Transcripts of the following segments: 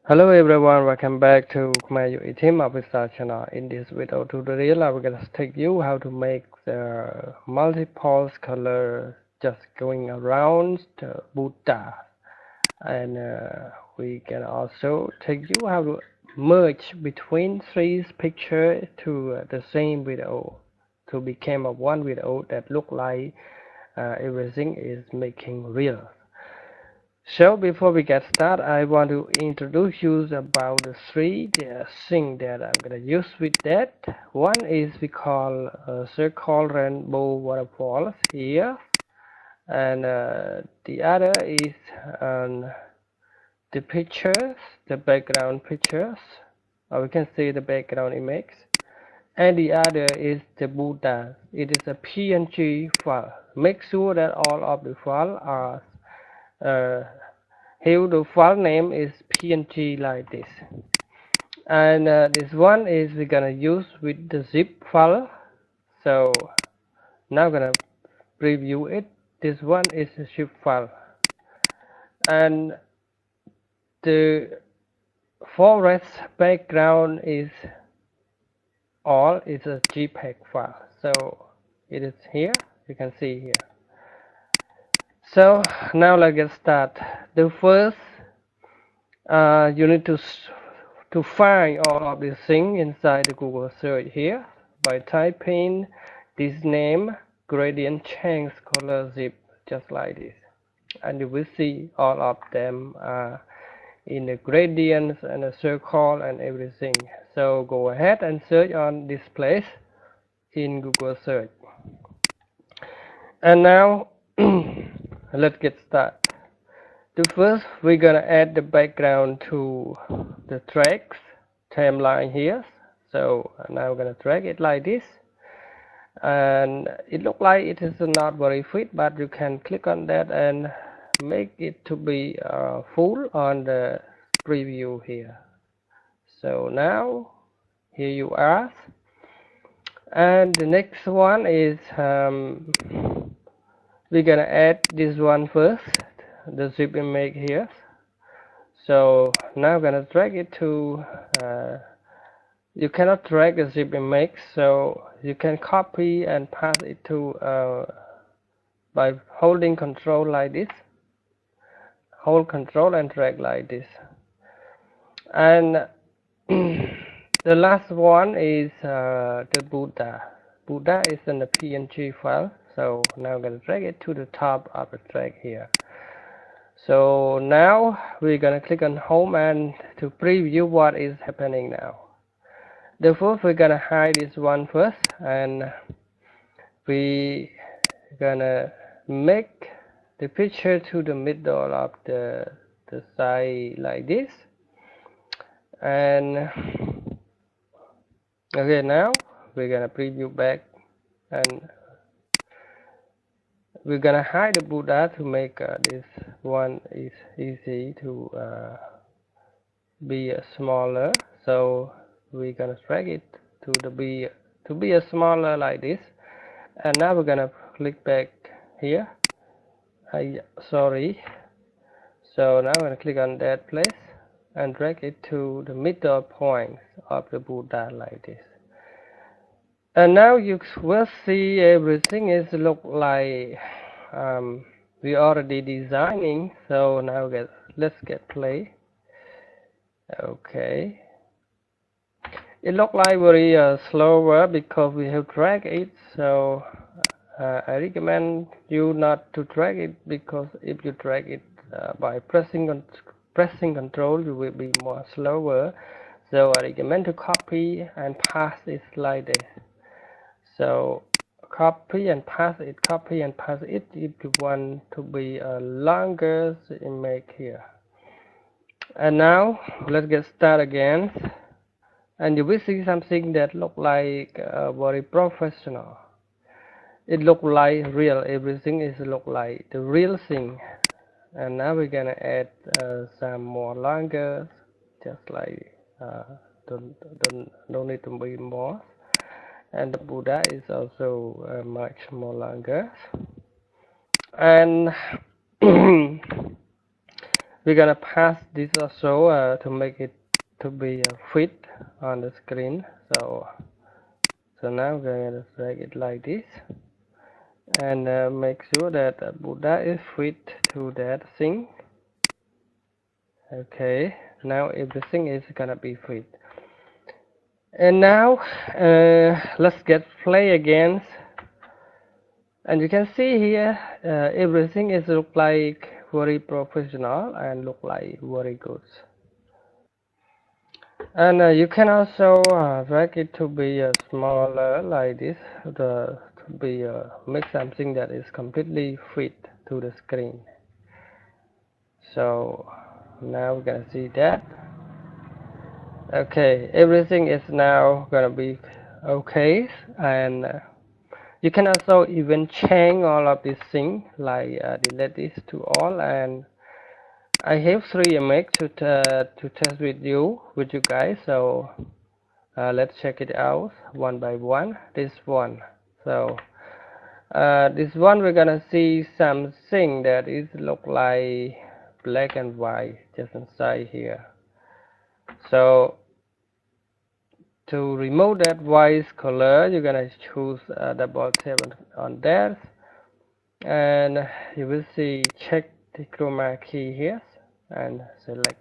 Hello everyone, welcome back to Khmerue team of our channel. In this video tutorial, I will gonna take you how to make the multiple color just going around the Buddha, and we can also take you how to merge between three pictures to the same video to become a one video that look like everything is making real. So before we get started, I want to introduce you about the three things that I'm gonna use with that. One is we call circle rainbow waterfalls here, and the other is the pictures, the background pictures, or we can see the background image, and the other is the Buddha. It is a PNG file. Make sure that all of the files are here the file name is PNG like this, and this one is we're gonna use with the zip file. So now I'm gonna preview it. This one is a zip file, and the forest background is all is a JPEG file. So it is here, you can see here. So now let's get started. The first you need to find all of these things inside the Google search here by typing this name gradient change color zip, just like this, and you will see all of them in the gradients and the circle and everything. So go ahead and search on this place in Google search, and now let's get started. First, we're gonna add the background to the tracks timeline here. So now we're gonna drag it like this, and it looks like it is not very fit, but you can click on that and make it to be full on the preview here. So now here you are, and the next one is we're gonna add this one first, the zip image here. So now I'm gonna drag it to you cannot drag the zip image, so you can copy and pass it to by holding control like this, hold control and drag like this. And the last one is the Buddha is in the PNG file. So now I'm gonna drag it to the top of the track here. So now we're gonna click on home and to preview what is happening now. The first we're gonna hide this one first, and we gonna make the picture to the middle of the side like this. And okay, now we're gonna preview back, and we're gonna hide the Buddha to make this one is easy to be smaller. So we're gonna drag it to be a smaller like this, and now we're gonna click back here. Sorry. So now I'm gonna click on that place and drag it to the middle point of the Buddha like this. And now you will see everything is look like we already designing. So now let's get play. Okay, it look like very slower because we have drag it. So I recommend you not to drag it, because if you drag it by pressing control, you will be more slower. So I recommend to copy and paste it like this. So copy and paste it, copy and paste it if you want to be a longer image here. And now let's get started again, and you will see something that look like very professional. It look like real, everything is look like the real thing. And now we're gonna add some more longer, just like don't need to be more. And the Buddha is also much more longer. And we're gonna pass this also to make it to be fit on the screen. So now we're gonna drag it like this and make sure that Buddha is fit to that thing. Okay, now everything is gonna be fit. And now let's get play again. And you can see here everything is look like very professional and look like very good. And you can also drag it to be smaller like this to be make something that is completely fit to the screen. So now we're gonna see that. Okay, everything is now gonna be okay, and you can also even change all of these things, like delete this to all. And I have 3 images to test with you guys. So let's check it out one by one. This one. So this one we're gonna see something that is look like black and white just inside here. So to remove that white color, you're gonna choose double tap on that, and you will see check the chroma key here and select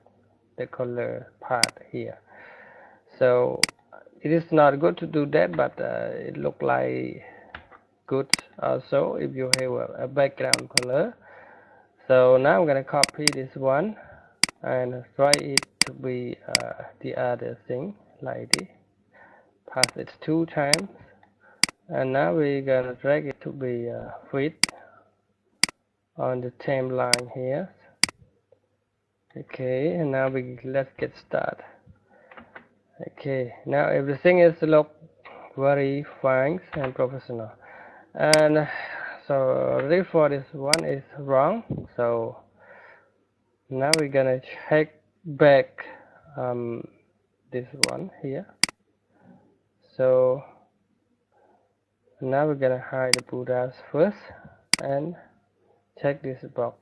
the color part here. So it is not good to do that, but it look like good also if you have a background color. So now I'm gonna copy this one and try it to be the other thing like this. Pass it 2 times, and now we're gonna drag it to be fit on the timeline here. Okay, and now let's get started. Okay, now everything is look very fine and professional. And so therefore this one is wrong. So now we're gonna check back this one here. So now we're gonna hide the Buddhas first and check this box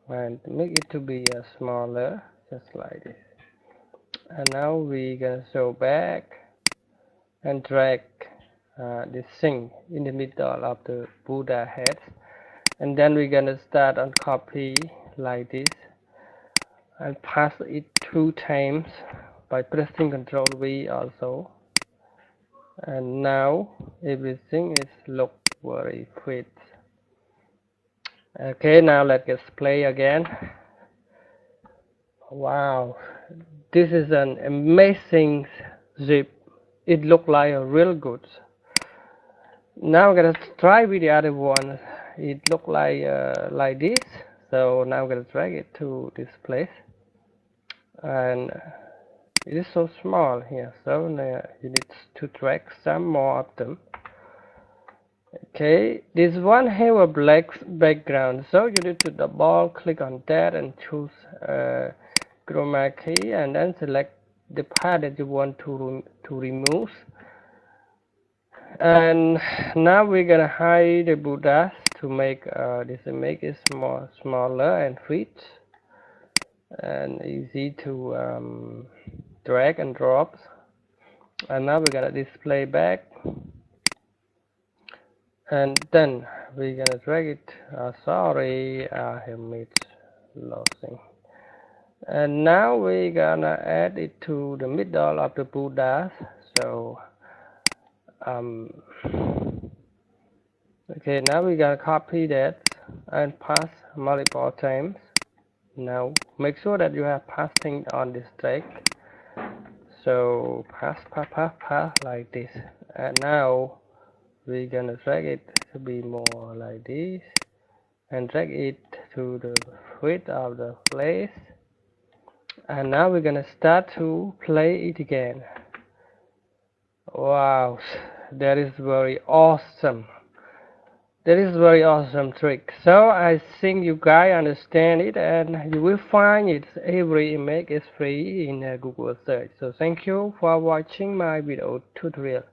and make it to be smaller, just like this. And now we're gonna show back and drag this thing in the middle of the Buddha head, and then we're gonna start on copy like this and pass it 2 times by pressing Ctrl V also. And now everything is look very fit. Okay, now let's play again. Wow, this is an amazing zip. It looked like a real good. Now I'm gonna try with the other one. It looked like this. So now I'm gonna drag it to this place, and it is so small here. So now you need to drag some more of them. Okay, this one have a black background, so you need to double click on that and choose chroma key, and then select the part that you want to remove. And now we're gonna hide the Buddhas to make this image is more smaller and fit and easy to drag and drop. And now we're gonna display back, and then we're gonna drag it. Sorry, I have made losing. And now we're gonna add it to the middle of the Buddhas. So okay, now we're gonna copy that and pass multiple times. Now make sure that you have passing on this track. So pass like this. And now we're gonna drag it to be more like this and drag it to the width of the place. And now we're gonna start to play it again. Wow, that is very awesome. That is very awesome trick. So I think you guys understand it, and you will find it. Every image is free in Google search. So thank you for watching my video tutorial.